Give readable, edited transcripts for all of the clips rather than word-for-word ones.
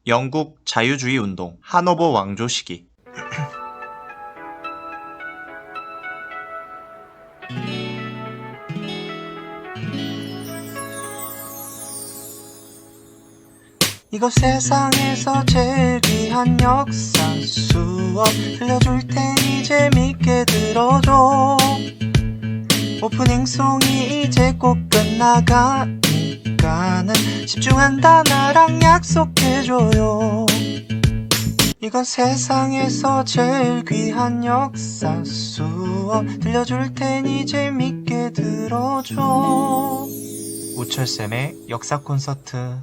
영국 자유주의 운동, 하노버 왕조 시기. 이거 세상에서 제일 귀한 역사 수업 들려줄 테니 재밌게 들어줘. 오프닝송이 이제 곧 끝나가니까는 집중한다 나랑 약속해줘요. 이거 세상에서 제일 귀한 역사 수업 들려줄 테니 재밌게 들어줘. 우철쌤의 역사 콘서트.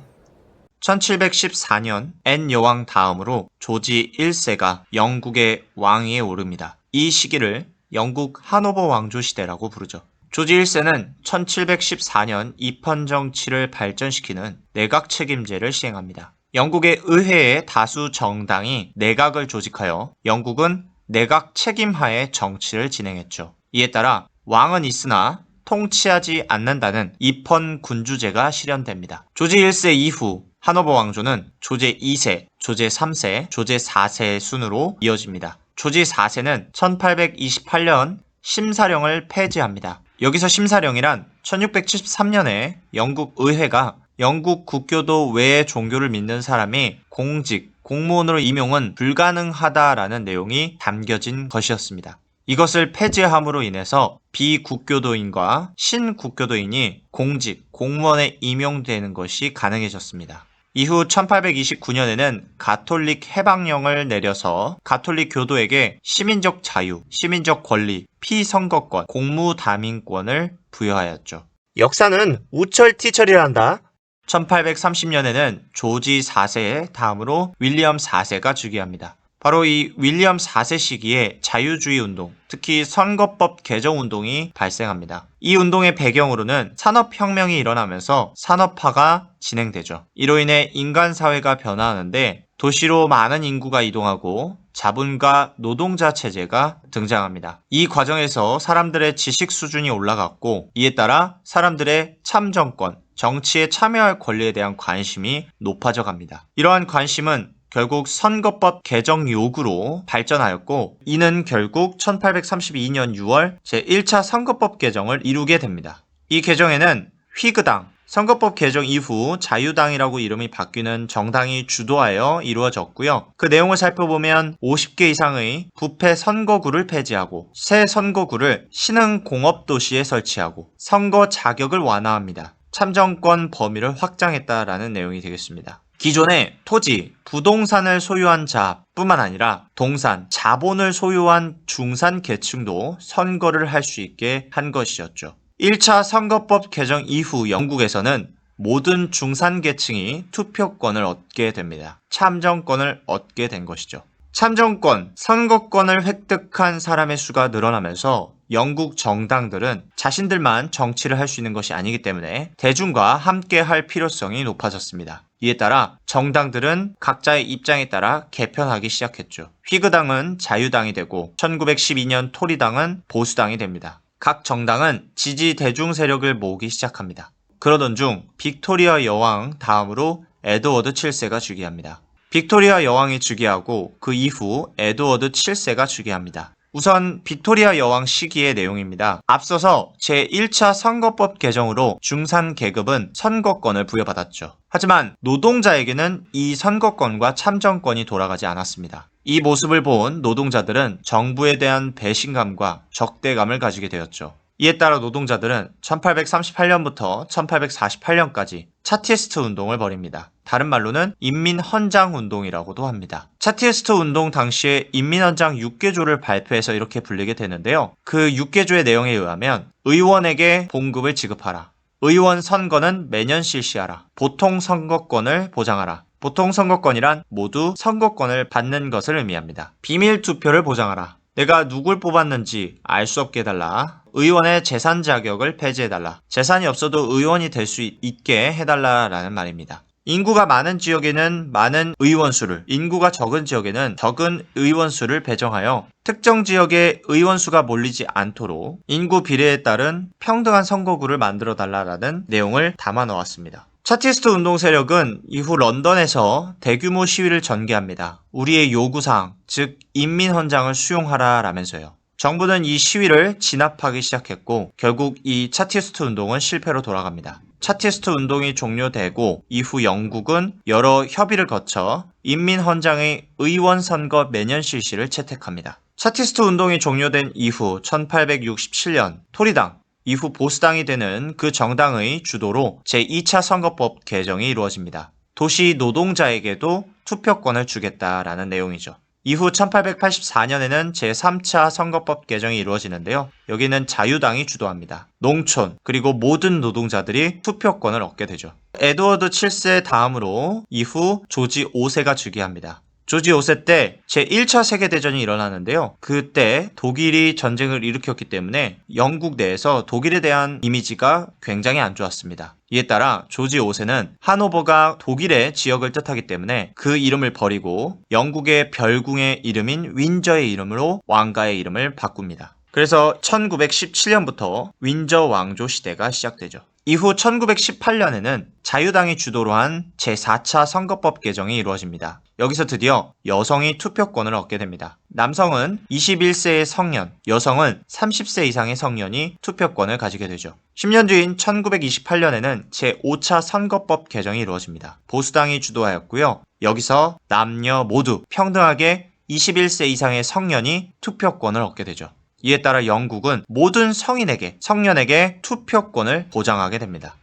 1714년 앤 여왕 다음으로 조지 1세가 영국의 왕위에 오릅니다. 이 시기를 영국 하노버 왕조 시대라고 부르죠. 조지 1세는 1714년 입헌 정치를 발전시키는 내각 책임제를 시행합니다. 영국의 의회의 다수 정당이 내각을 조직하여 영국은 내각 책임하에 정치를 진행했죠. 이에 따라 왕은 있으나 통치하지 않는다는 입헌 군주제가 실현됩니다. 조지 1세 이후 하노버 왕조는 조제 2세, 조제 3세, 조제 4세의 순으로 이어집니다. 조지 4세는 1828년 심사령을 폐지합니다. 여기서 심사령이란 1673년에 영국 의회가 영국 국교도 외의 종교를 믿는 사람이 공직, 공무원으로 임용은 불가능하다라는 내용이 담겨진 것이었습니다. 이것을 폐지함으로 인해서 비국교도인과 신국교도인이 공직, 공무원에 임용되는 것이 가능해졌습니다. 이후 1829년에는 가톨릭 해방령을 내려서 가톨릭 교도에게 시민적 자유, 시민적 권리, 피선거권, 공무담임권을 부여하였죠. 역사는 우철티철이란다. 1830년에는 조지 4세의 다음으로 윌리엄 4세가 즉위합니다. 바로 이 윌리엄 4세 시기에 자유주의 운동, 특히 선거법 개정 운동이 발생합니다. 이 운동의 배경으로는 산업혁명이 일어나면서 산업화가 진행되죠. 이로 인해 인간사회가 변화하는데 도시로 많은 인구가 이동하고 자본과 노동자 체제가 등장합니다. 이 과정에서 사람들의 지식 수준이 올라갔고 이에 따라 사람들의 참정권, 정치에 참여할 권리에 대한 관심이 높아져 갑니다. 이러한 관심은 결국 선거법 개정 요구로 발전하였고 이는 결국 1832년 6월 제1차 선거법 개정을 이루게 됩니다. 이 개정에는 휘그당, 선거법 개정 이후 자유당이라고 이름이 바뀌는 정당이 주도하여 이루어졌고요. 그 내용을 살펴보면 50개 이상의 부패 선거구를 폐지하고 새 선거구를 신흥 공업도시에 설치하고 선거 자격을 완화합니다. 참정권 범위를 확장했다라는 내용이 되겠습니다. 기존에 토지, 부동산을 소유한 자뿐만 아니라 동산, 자본을 소유한 중산 계층도 선거를 할 수 있게 한 것이었죠. 1차 선거법 개정 이후 영국에서는 모든 중산 계층이 투표권을 얻게 됩니다. 참정권을 얻게 된 것이죠. 참정권, 선거권을 획득한 사람의 수가 늘어나면서 영국 정당들은 자신들만 정치를 할 수 있는 것이 아니기 때문에 대중과 함께 할 필요성이 높아졌습니다. 이에 따라 정당들은 각자의 입장에 따라 개편하기 시작했죠. 휘그당은 자유당이 되고 1912년 토리당은 보수당이 됩니다. 각 정당은 지지 대중 세력을 모으기 시작합니다. 그러던 중 빅토리아 여왕 다음으로 에드워드 7세가 즉위합니다. 빅토리아 여왕이 즉위하고 그 이후 에드워드 7세가 즉위합니다. 우선 빅토리아 여왕 시기의 내용입니다. 앞서서 제1차 선거법 개정으로 중산 계급은 선거권을 부여받았죠. 하지만 노동자에게는 이 선거권과 참정권이 돌아가지 않았습니다. 이 모습을 본 노동자들은 정부에 대한 배신감과 적대감을 가지게 되었죠. 이에 따라 노동자들은 1838년부터 1848년까지 차티스트 운동을 벌입니다. 다른 말로는 인민헌장운동이라고도 합니다. 차티스트 운동 당시에 인민헌장 6개조를 발표해서 이렇게 불리게 되는데요. 그 6개조의 내용에 의하면 의원에게 봉급을 지급하라. 의원 선거는 매년 실시하라. 보통 선거권을 보장하라. 보통 선거권이란 모두 선거권을 받는 것을 의미합니다. 비밀 투표를 보장하라. 내가 누굴 뽑았는지 알 수 없게 해달라. 의원의 재산 자격을 폐지해달라. 재산이 없어도 의원이 될 수 있게 해달라라는 말입니다. 인구가 많은 지역에는 많은 의원 수를, 인구가 적은 지역에는 적은 의원 수를 배정하여 특정 지역에 의원 수가 몰리지 않도록 인구 비례에 따른 평등한 선거구를 만들어 달라라는 내용을 담아 놓았습니다. 차티스트 운동 세력은 이후 런던에서 대규모 시위를 전개합니다. 우리의 요구사항, 즉 인민헌장을 수용하라 라면서요. 정부는 이 시위를 진압하기 시작했고 결국 이 차티스트 운동은 실패로 돌아갑니다. 차티스트 운동이 종료되고 이후 영국은 여러 협의를 거쳐 인민헌장의 의원 선거 매년 실시를 채택합니다. 차티스트 운동이 종료된 이후 1867년 토리당, 이후 보수당이 되는 그 정당의 주도로 제2차 선거법 개정이 이루어집니다. 도시 노동자에게도 투표권을 주겠다라는 내용이죠. 이후 1884년에는 제3차 선거법 개정이 이루어지는데요. 여기는 자유당이 주도합니다. 농촌 그리고 모든 노동자들이 투표권을 얻게 되죠. 에드워드 7세 다음으로 이후 조지 5세가 즉위합니다. 조지 5세 때 제1차 세계대전이 일어나는데요. 그때 독일이 전쟁을 일으켰기 때문에 영국 내에서 독일에 대한 이미지가 굉장히 안 좋았습니다. 이에 따라 조지 5세는 하노버가 독일의 지역을 뜻하기 때문에 그 이름을 버리고 영국의 별궁의 이름인 윈저의 이름으로 왕가의 이름을 바꿉니다. 그래서 1917년부터 윈저 왕조 시대가 시작되죠. 이후 1918년에는 자유당이 주도로 한 제4차 선거법 개정이 이루어집니다. 여기서 드디어 여성이 투표권을 얻게 됩니다. 남성은 21세의 성년, 여성은 30세 이상의 성년이 투표권을 가지게 되죠. 10년 뒤인 1928년에는 제5차 선거법 개정이 이루어집니다. 보수당이 주도하였고요. 여기서 남녀 모두 평등하게 21세 이상의 성년이 투표권을 얻게 되죠. 이에 따라 영국은 모든 성년에게 투표권을 보장하게 됩니다.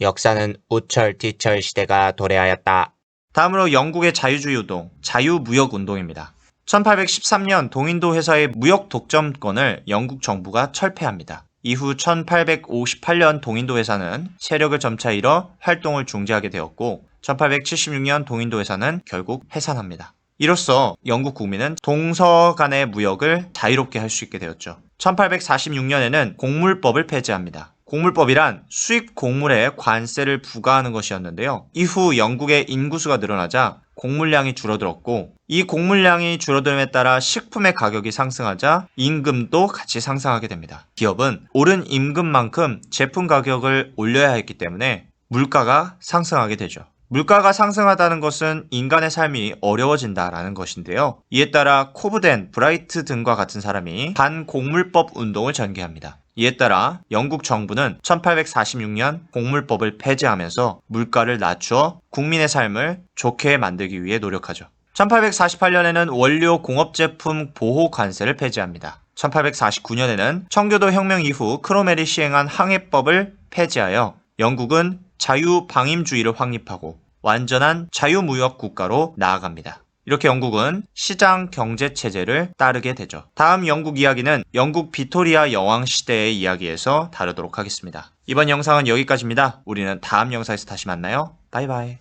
역사는 우철티철 시대가 도래하였다. 다음으로 영국의 자유주의 운동, 자유무역운동입니다. 1813년 동인도 회사의 무역 독점권을 영국 정부가 철폐합니다. 이후 1858년 동인도 회사는 세력을 점차 잃어 활동을 중지하게 되었고 1876년 동인도 회사는 결국 해산합니다. 이로써 영국 국민은 동서 간의 무역을 자유롭게 할 수 있게 되었죠. 1846년에는 곡물법을 폐지합니다. 곡물법이란 수입 곡물에 관세를 부과하는 것이었는데요. 이후 영국의 인구수가 늘어나자 곡물량이 줄어들었고 이 곡물량이 줄어듦에 따라 식품의 가격이 상승하자 임금도 같이 상승하게 됩니다. 기업은 오른 임금만큼 제품 가격을 올려야 했기 때문에 물가가 상승하게 되죠. 물가가 상승하다는 것은 인간의 삶이 어려워진다라는 것인데요. 이에 따라 코브덴, 브라이트 등과 같은 사람이 반곡물법 운동을 전개합니다. 이에 따라 영국 정부는 1846년 곡물법을 폐지하면서 물가를 낮추어 국민의 삶을 좋게 만들기 위해 노력하죠. 1848년에는 원료 공업제품 보호 관세를 폐지합니다. 1849년에는 청교도 혁명 이후 크로멜이 시행한 항해법을 폐지하여 영국은 자유방임주의를 확립하고 완전한 자유무역 국가로 나아갑니다. 이렇게 영국은 시장 경제 체제를 따르게 되죠. 다음 영국 이야기는 영국 빅토리아 여왕 시대의 이야기에서 다루도록 하겠습니다. 이번 영상은 여기까지입니다. 우리는 다음 영상에서 다시 만나요. 바이바이.